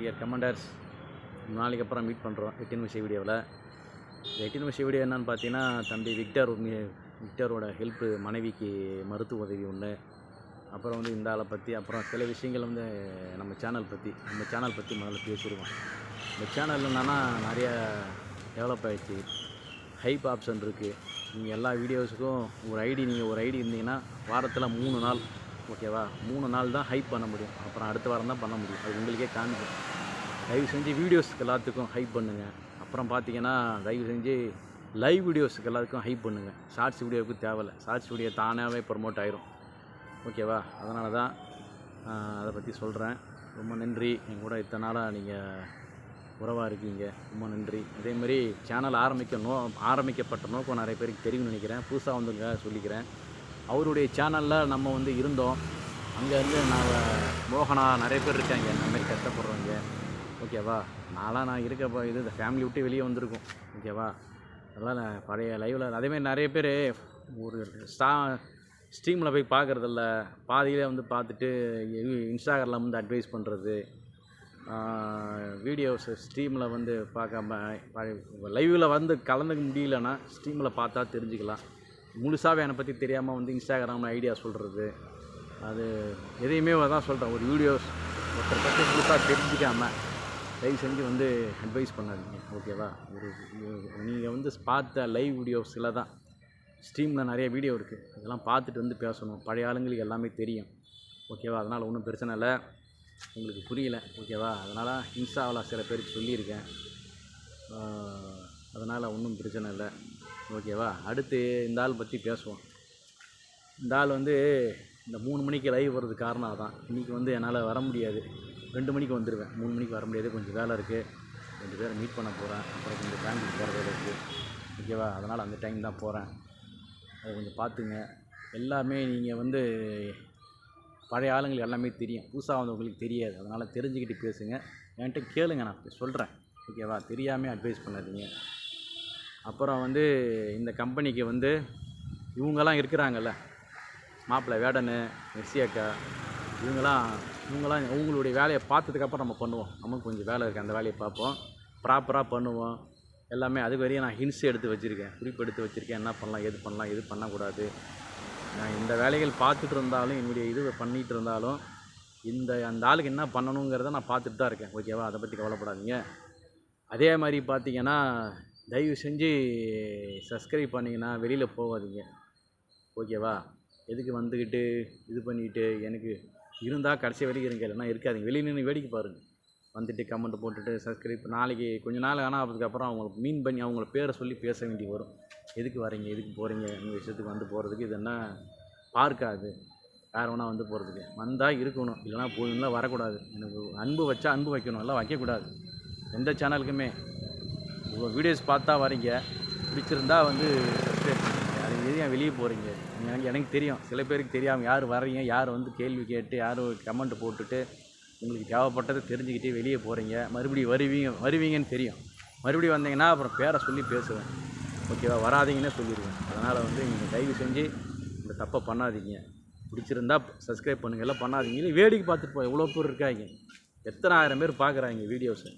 Dear commenters, நாளைக்கு அப்புறம் meet பண்ணுறோம் 8 நிமிஷம் வீடியோவில். இந்த 8 நிமிஷம் வீடியோ என்னென்னு பார்த்தீங்கன்னா, தம்பி விக்டரோட ஹெல்ப்பு, மனைவிக்கு மருத்துவ உதவி ஒன்று, அப்புறம் வந்து இந்த ஆளை பற்றி, அப்புறம் சில விஷயங்கள் வந்து நம்ம சேனல் பற்றி முதல்ல பேசிடுவோம். இந்த சேனல் என்னன்னா நிறைய டெவலப் ஆகிடுச்சு, ஹைப் ஆப்ஷன் இருக்குது. நீங்கள் எல்லா வீடியோஸுக்கும் ஒரு ஐடி இருந்தீங்கன்னா வாரத்தில் 3 நாள், ஓகேவா, 3 நாள் தான் ஹைப் பண்ண முடியும். அப்புறம் அடுத்த வாரம் தான் பண்ண முடியும். அது உங்களுக்கே காமிக்கும். தயவு செஞ்சு வீடியோஸுக்கு எல்லாத்துக்கும் ஹைப் பண்ணுங்கள். அப்புறம் பார்த்தீங்கன்னா தயவு செஞ்சு லைவ் வீடியோஸுக்கு எல்லாத்துக்கும் ஹைப் பண்ணுங்கள். ஷார்ட்ஸ் வீடியோவுக்கு தேவையில்லை. ஷார்ட்ஸ் வீடியோ தானாகவே ப்ரமோட் ஆயிரும், ஓகேவா. அதனால தான் அதை பற்றி சொல்கிறேன். ரொம்ப நன்றி, என் கூட இத்தனை நாளாக நீங்கள் உறவாக இருக்கீங்க, ரொம்ப நன்றி. அதேமாதிரி சேனல் ஆரம்பிக்கப்பட்ட நோக்கம் நிறைய பேருக்கு தெரியும்னு நினைக்கிறேன். புதுசாக வந்துங்க சொல்லிக்கிறேன். அவருடைய சேனலில் நம்ம வந்து இருந்தோம். அங்கேருந்து மோகனா நிறைய பேர் இருக்காங்க இந்த மாதிரி கஷ்டப்படுறவங்க, ஓகேவா. நான் இருக்க இந்த ஃபேமிலி விட்டு வெளியே வந்திருக்கோம், ஓகேவா. அதனால் பழைய லைவில் அதேமாதிரி நிறைய பேர் ஒரு ஸ்ட்ரீமில் போய் பார்க்குறதில்ல, பாதியிலே வந்து பார்த்துட்டு இன்ஸ்டாகிராமில் வந்து அட்வைஸ் பண்ணுறது, வீடியோஸ் ஸ்ட்ரீமில் வந்து பார்க்காம லைவில் வந்து கலந்துக்க முடியலன்னா ஸ்ட்ரீமில் பார்த்தா தெரிஞ்சுக்கலாம். முழுசாகவே என்னை பற்றி தெரியாமல் வந்து இன்ஸ்டாகிராமில் ஐடியா சொல்கிறது, அது எதையுமே தான் சொல்கிறேன். ஒரு வீடியோஸ் ஒருத்தர் பற்றி முழுசாக தெரிஞ்சிக்காமல் தயவு செஞ்சு வந்து அட்வைஸ் பண்ணாதீங்க, ஓகேவா. நீங்கள் வந்து பார்த்த லைவ் வீடியோஸில் தான் ஸ்ட்ரீமில் நிறைய வீடியோ இருக்குது, அதெல்லாம் பார்த்துட்டு வந்து பேசணும். பழைய ஆளுங்களுக்கு எல்லாமே தெரியும், ஓகேவா. அதனால் ஒன்றும் பிரச்சனை இல்லை. உங்களுக்கு புரியல, ஓகேவா. அதனால் இன்ஸ்டாவில் சில பேருக்கு சொல்லியிருக்கேன், அதனால் ஒன்றும் பிரச்சனை இல்லை, ஓகேவா. அடுத்து இந்த ஆள் பற்றி பேசுவோம். இந்த ஆள் வந்து இந்த 3 மணிக்கு லைவ் வர்றது காரணம் தான். இன்றைக்கி வந்து என்னால் வர முடியாது, 2 மணிக்கு வந்துடுவேன். 3 மணிக்கு வர முடியாது, கொஞ்சம் வேலை இருக்குது, 2 பேரை மீட் பண்ண போகிறேன். அப்புறம் கொஞ்சம் பேங்க்குக்கு போகிற வேலை இருக்குது, ஓகேவா. அதனால் அந்த டைம் தான் போகிறேன். அதை கொஞ்சம் பார்த்துங்க. எல்லாமே நீங்கள் வந்து பழைய ஆளுங்களுக்கு எல்லாமே தெரியும், புதுசாக வந்தவங்களுக்கு தெரியாது. அதனால் தெரிஞ்சுக்கிட்டு பேசுங்க, என்கிட்ட கேளுங்க, நான் சொல்கிறேன், ஓகேவா. தெரியாமல் அட்வைஸ் பண்ணாதீங்க. அப்புறம் வந்து இந்த கம்பெனிக்கு வந்து இவங்கெல்லாம் இருக்கிறாங்கல்ல, மாப்பிள்ளை வேடனு, மெர்சி அக்கா, இவங்கெல்லாம் அவங்களுடைய வேலையை பார்த்ததுக்கப்புறம் நம்ம பண்ணுவோம். நமக்கு கொஞ்சம் வேலை இருக்குது, அந்த வேலையை பார்ப்போம், ப்ராப்பராக பண்ணுவோம் எல்லாமே. அதுக்கு வரையும் நான் ஹின்ஸ் எடுத்து வச்சுருக்கேன், குறிப்பு எடுத்து வச்சுருக்கேன், என்ன பண்ணலாம், எது பண்ணக்கூடாது. நான் இந்த வேலைகள் பார்த்துட்டு இருந்தாலும், என்னுடைய இது பண்ணிகிட்டு இருந்தாலும், அந்த ஆளுக்கு என்ன பண்ணணுங்கிறத நான் பார்த்துட்டு தான் இருக்கேன், ஓகேவா. அதை பற்றி கவலைப்படாதீங்க. அதே மாதிரி பார்த்தீங்கன்னா தயவு செஞ்சு சப்ஸ்கிரைப் பண்ணிங்கன்னா வெளியில் போகாதீங்க, ஓகேவா. எதுக்கு வந்துக்கிட்டு இது பண்ணிக்கிட்டு, எனக்கு இருந்தால் கடைசி வரைக்கும் இருங்க, இல்லைன்னா இருக்காதிங்க. வெளியே நின்று வேடிக்கை பாருங்கள். வந்துட்டு கமெண்ட் போட்டுட்டு சப்ஸ்கிரைப், நாளைக்கு கொஞ்சம் நாள் ஆனால் அதுக்கப்புறம் அவங்களுக்கு மீன் பண்ணி அவங்கள பேரை சொல்லி பேச வேண்டி வரும். எதுக்கு வரீங்க, எதுக்கு போகிறீங்க, இந்த விஷயத்துக்கு வந்து போகிறதுக்கு, இது என்ன பார்க்காது, வேறு வேணா வந்து போகிறதுக்கு வந்தால் இருக்கணும், இல்லைனா போயின்லாம் வரக்கூடாது. எனக்கு அன்பு வச்சா அன்பு வைக்கணும், எல்லாம் வைக்கக்கூடாது. எந்த சேனலுக்குமே இவ்வளோ வீடியோஸ் பார்த்தா வரீங்க, பிடிச்சிருந்தா வந்து சப்ஸ்கிரைப் பண்ணுங்க. அது எதுவும் வெளியே போகிறீங்க, எனக்கு தெரியும். சில பேருக்கு தெரியாமல் யார் வரீங்க, யார் வந்து கேள்வி கேட்டு, யார் கமெண்ட் போட்டுட்டு உங்களுக்கு தேவைப்பட்டதை தெரிஞ்சுக்கிட்டு வெளியே போகிறீங்க. மறுபடியும் வருவீங்கன்னு தெரியும். மறுபடியும் வந்தீங்கன்னா அப்புறம் பேரை சொல்லி பேசுவேன், ஓகேவா. வராதிங்கன்னே சொல்லிடுவேன். அதனால் வந்து நீங்கள் தயவு செஞ்சு இந்த தப்பை பண்ணாதீங்க. பிடிச்சிருந்தா சப்ஸ்கிரைப் பண்ணுங்கள், எல்லாம் பண்ணாதீங்க. இல்லை வேடிக்கை பார்த்துட்டு போய் எவ்வளோ பேர் இருக்காங்க, எத்தனை ஆயிரம் பேர் பார்க்குறாங்க வீடியோஸை,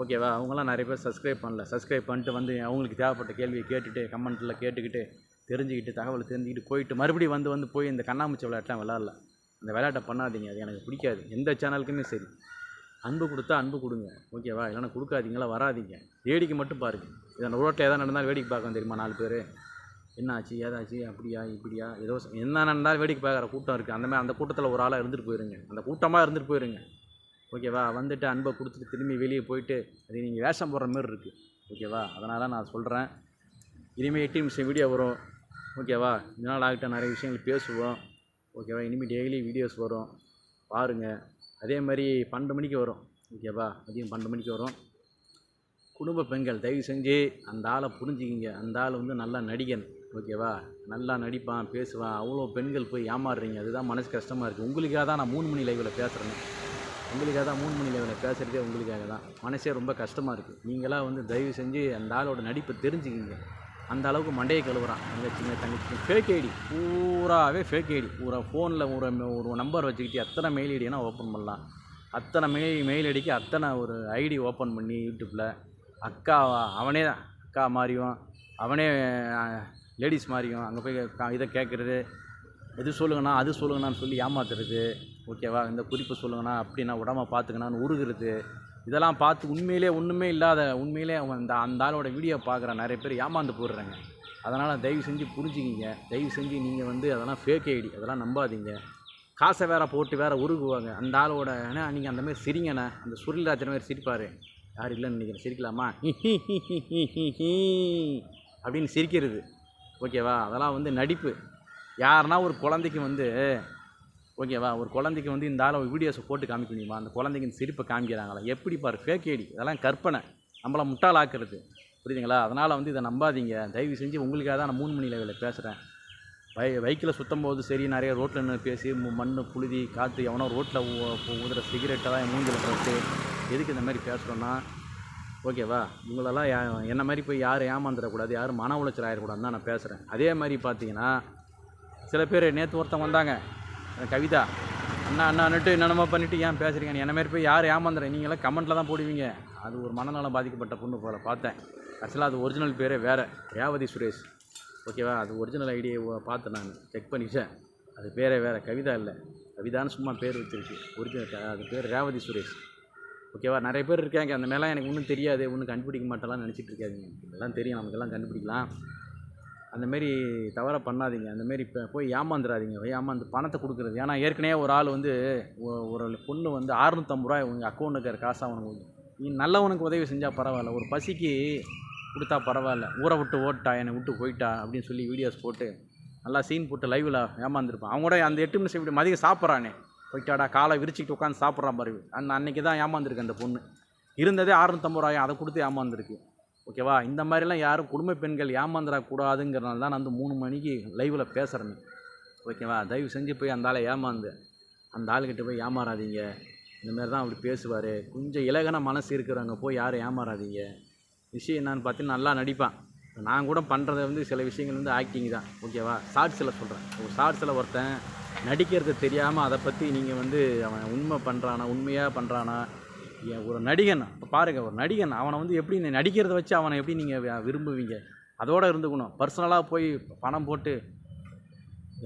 ஓகேவா. அவங்களாம் நிறைய பேர் சப்ஸ்கிரைப் பண்ணல. சப்ஸ்கிரைப் பண்ணிட்டு வந்து அவங்களுக்கு தேவைப்பட்ட கேள்வியை கேட்டுட்டு, கமெண்ட்டில் கேட்டுக்கிட்டு, தெரிஞ்சுக்கிட்டு, தகவலை தெரிஞ்சுக்கிட்டு போயிட்டு மறுபடியும் வந்து போய் இந்த கண்ணாமூச்சி விளையாட்டெலாம் விளாட்ல. அந்த விளையாட்டை பண்ணாதீங்க, அது எனக்கு பிடிக்காது. எந்த சேனலுக்குமே சரி, அன்பு கொடுத்தா அன்பு கொடுங்க, ஓகேவா. இல்லைன்னா கொடுக்காதீங்களா, வராதிங்க. வேடிக்கை மட்டும் பாருங்கள். இதை ரோட்டில் எதாவது நடந்தாலும் வேடிக்கை பார்க்க தெரியுமா 4 பேர், என்ன ஆச்சு ஏதாச்சு, அப்படியா இப்படியா, ஏதோ என்ன நடந்தாலும் வேடிக்கை பார்க்குற கூட்டம் இருக்குது. அந்த கூட்டத்தில் ஒரு ஆளாக இருந்துட்டு போயிருங்க, அந்த கூட்டமாக இருந்துட்டு போயிருங்க, ஓகேவா. வந்துட்டு அன்பை கொடுத்துட்டு திரும்பி வெளியே போயிட்டு அது நீங்கள் வேஷம் போடுற மாதிரி இருக்குது, ஓகேவா. அதனால் நான் சொல்கிறேன், இனிமேல் 8 நிமிஷம் வீடியோ வரும், ஓகேவா. இதனால் ஆகிட்ட நிறைய விஷயங்கள் பேசுவோம், ஓகேவா. இனிமேல் டெய்லி வீடியோஸ் வரும், பாருங்கள். அதே மாதிரி 12 மணிக்கு வரும், ஓகேவா. மதியம் 12 மணிக்கு வரும். குடும்ப பெண்கள் தயவு செஞ்சு அந்த ஆளை புரிஞ்சுக்கிங்க. அந்த ஆள் வந்து நல்லா நடிகன், ஓகேவா. நல்லா நடிப்பான், பேசுவான். அவ்வளோ பெண்கள் போய் ஏமாறுறீங்க, அதுதான் மனசு கஷ்டமாக இருக்குது. உங்களுக்காக தான் நான் 3 மணி லைவில் பேசுகிறேன், உங்களுக்காக தான் 3 மணி லைவில் பேசுகிறதே உங்களுக்காக தான். மனசே ரொம்ப கஷ்டமாக இருக்குது. நீங்களாம் வந்து தயவு செஞ்சு அந்த ஆளோட நடிப்பை தெரிஞ்சுக்கிங்க. அந்த அளவுக்கு மண்டையை கழுவுறான். தங்கச்சி ஃபேக் ஐடி, பூராவே ஃபேக் ஐடி. பூரா ஃபோனில் ஒரு நம்பர் வச்சுக்கிட்டு எத்தனை மெயில் ஐடினா ஓப்பன் பண்ணலாம். அத்தனை மெயில் ஐடிக்கு அத்தனை ஒரு ஐடி ஓப்பன் பண்ணி யூடியூப்பில் அக்கா அவனே அக்கா மாதிரியும் அவனே லேடிஸ் மாதிரியும் அங்கே போய் இதை கேட்குறது, இது சொல்லுங்கண்ணா அது சொல்லுங்கண்ணான்னு சொல்லி ஏமாத்துறது. ஓகேவா? இந்த குறிப்பு சொல்லுங்கண்ணா அப்படின்னா உடம்ப பார்த்துக்கணான்னு உருகிறது. இதெல்லாம் பார்த்து உண்மையிலே ஒன்றுமே இல்லாத உண்மையிலே அவன் அந்த ஆளோட வீடியோ பார்க்குற நிறைய பேர் ஏமாந்து போடுறாங்க. அதனால் தயவு செஞ்சு புரிஞ்சுக்கிங்க. தயவு செஞ்சு நீங்கள் வந்து அதெல்லாம் ஃபேக் ஐடி, அதெல்லாம் நம்பாதீங்க. காசை வேறு போட்டு வேறு உருகுவாங்க. அந்த ஆளோட ஏன்னா நீங்கள் அந்தமாதிரி சிரிங்கண்ணே, அந்த சுருள்ராஜன் மாதிரி சிரிப்பார். யார் இல்லைன்னு நினைக்கிறேன், சிரிக்கலாமா அப்படின்னு சிரிக்கிறது. ஓகேவா? அதெல்லாம் வந்து நடிப்பு. யாருன்னா ஒரு குழந்தைக்கு வந்து ஓகேவா, ஒரு குழந்தைக்கு வந்து இந்த ஆளை வீடியோஸை போட்டு காமிக்க முடியுமா? அந்த குழந்தைக்கு இந்த சிரிப்பை காமிக்கிறாங்களா? எப்படி பாரு, ஃபேக் ஐடி. அதெல்லாம் கற்பனை, நம்மளை முட்டாளாக்குறது. புரியுதுங்களா? அதனால் வந்து இதை நம்பாதீங்க தயவு செஞ்சு. உங்களுக்காக தான் நான் 3 மணி லெவலில் பேசுகிறேன். பைக்கில் சுற்றும் போது சரி, நிறைய ரோட்டில் நின்று பேசி மண் புழுதி காற்று எவனோ ரோட்டில் ஊதுற சிகரெட்டை தான் என் மூஞ்சில் போட்டு எதுக்கு இந்த மாதிரி பேசுகிறோன்னா, ஓகேவா, உங்களெல்லாம் என்ன மாதிரி போய் யாரும் ஏமாந்துடக்கூடாது, யாரும் மன உளைச்சல் ஆகிடக்கூடாதுன்னு தான் நான் பேசுகிறேன். அதே மாதிரி பார்த்தீங்கன்னா சில பேர் நேற்று ஒருத்தன் வந்தாங்க, கவிதா அண்ணான்னுட்டு என்னென்னமோ பண்ணிவிட்டு ஏன் பேசுகிறீங்க, என்ன மாதிரி போய் யார் ஏமாந்துறேன் நீங்களாம் கமெண்ட்டில் தான் போடுவீங்க. அது ஒரு மனநலம் பாதிக்கப்பட்ட பொண்ணு போல் பார்த்தேன். ஆக்சுவலாக அது ஒரிஜினல் பேரே வேறு, ரேவதி சுரேஷ். ஓகேவா? அது ஒரிஜினல் ஐடியை பார்த்து நான் செக் பண்ணிட்டேன். அது பேரே வேறு, கவிதா இல்லை. கவிதான்னு சும்மா பேர் வச்சுருக்கு. ஒரிஜினல் அது பேர் ரேவதி சுரேஷ். ஓகேவா? நிறைய பேர் இருக்காங்க அந்த மேலாம் எனக்கு ஒன்றும் தெரியாது, ஒன்றும் கண்டுபிடிக்க மாட்டேலாம் நினச்சிட்டு இருக்காதிங்க. இதெல்லாம் தெரியும், நமக்கெல்லாம் கண்டுபிடிக்கலாம். அந்தமாரி தவறாக பண்ணாதீங்க. அந்தமாரி இப்போ போய் ஏமாந்துடாதீங்க. ஏமாந்து பணத்தை கொடுக்குறது. ஏன்னா ஏற்கனவே ஒரு ஆள் வந்து ஒரு பொண்ணு வந்து 650 ரூபாய் உங்கள் அக்கௌண்ட்டுக்கு இருக்கிற காசு அவனுக்கு, நீ நல்லவனுக்கு உதவி செஞ்சால் பரவாயில்ல, ஒரு பசிக்கு கொடுத்தா பரவாயில்ல, ஊரை விட்டு ஓட்டா, என்னை விட்டு போயிட்டா அப்படின்னு சொல்லி வீடியோஸ் போட்டு நல்லா சீன் போட்டு லைவில் ஏமாந்துருப்பான். அவங்க கூட அந்த 8 நிமிஷம் இப்படி மதியம் சாப்பிட்றானே, போயிட்டாடா காலை விரிச்சிக்கிட்டு உட்காந்து சாப்பிட்றான் பாரு. அன்றைக்கி தான் ஏமாந்துருக்கு அந்த பொண்ணு. இருந்ததே 650 ரூபாயும் அதை கொடுத்து ஏமாந்துருக்கு. ஓகேவா? இந்த மாதிரிலாம் யாரும் குடும்ப பெண்கள் ஏமாந்துடக்கூடாதுங்கிறனால தான் நான் வந்து 3 மணிக்கு லைவில் பேசுகிறேன். ஓகேவா? தயவு செஞ்சு போய் அந்த ஆளை ஏமாந்து அந்த ஆளுக்கிட்ட போய் ஏமாறாதீங்க. இந்தமாரி தான் அப்படி பேசுவார். கொஞ்சம் இலகன மனசு இருக்கிறவங்க போய் யாரும் ஏமாறாதீங்க. விஷயம் என்னன்னு பார்த்தீங்கன்னா நல்லா நடிப்பான். நான் கூட பண்ணுறது வந்து சில விஷயங்கள் வந்து ஆக்டிங் தான். ஓகேவா? ஷார்ட்ஸில் சொல்கிறேன். ஒரு ஷார்ட்ஸில் ஒருத்தன் நடிக்கிறது தெரியாமல் அதை பற்றி நீங்கள் வந்து அவன் உண்மை பண்ணுறானா உண்மையாக பண்ணுறானா, ஒரு நடிகன் இப்போ பாருங்கள், ஒரு நடிகன் அவனை வந்து எப்படி நடிக்கிறத வச்சு அவனை எப்படி நீங்கள் விரும்புவீங்க? அதோடு இருந்துக்கணும். பர்சனலாக போய் பணம் போட்டு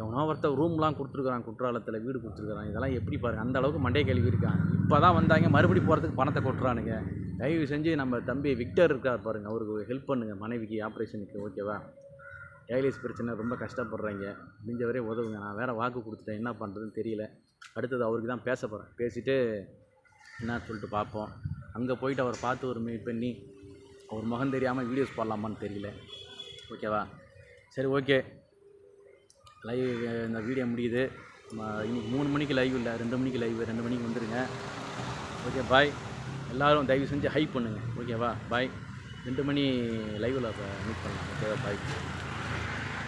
எவனோ ஒருத்தர் ரூம்லாம் கொடுத்துருக்குறான், குற்றாலத்தில் வீடு கொடுத்துருக்குறான். இதெல்லாம் எப்படி பாருங்கள், அந்த அளவுக்கு மண்டை கழுவி இருக்கான். இப்போ தான் வந்தாங்க, மறுபடி போகிறதுக்கு பணத்தை கொட்டுறானுங்க. தயவு செஞ்சு நம்ம தம்பி விக்டர் இருக்கார் பாருங்கள், அவருக்கு ஹெல்ப் பண்ணுங்கள், மனைவிக்கு ஆப்ரேஷனுக்கு. ஓகேவா? டயாலிசிஸ் பிரச்சனை ரொம்ப கஷ்டப்படுறாங்க, முடிஞ்சவரே உதவுங்க. நான் வேறு வாக்கு கொடுத்துட்டேன், என்ன பண்ணுறதுன்னு தெரியல. அடுத்தது அவருக்கு தான் பேச போகிறேன். பேசிவிட்டு என்ன சொல்லிட்டு பார்ப்போம். அங்கே போயிட்டு அவர் பார்த்து ஒரு மீட் பண்ணி அவர் முகம் தெரியாமல் வீடியோஸ் போடலாமான்னு தெரியல. ஓகேவா? சரி, ஓகே. லைவ் இந்த வீடியோ முடியுது. இன்னைக்கு 3 மணிக்கு லைவ் இல்லை, 2 மணிக்கு லைவ். 2 மணிக்கு வந்துடுங்க. ஓகே, பாய். எல்லோரும் தயவு செஞ்சு ஹைப் பண்ணுங்கள். ஓகேவா? பாய். 2 மணி லைவில் மீட் பண்ணலாம். ஓகேவா? பாய்.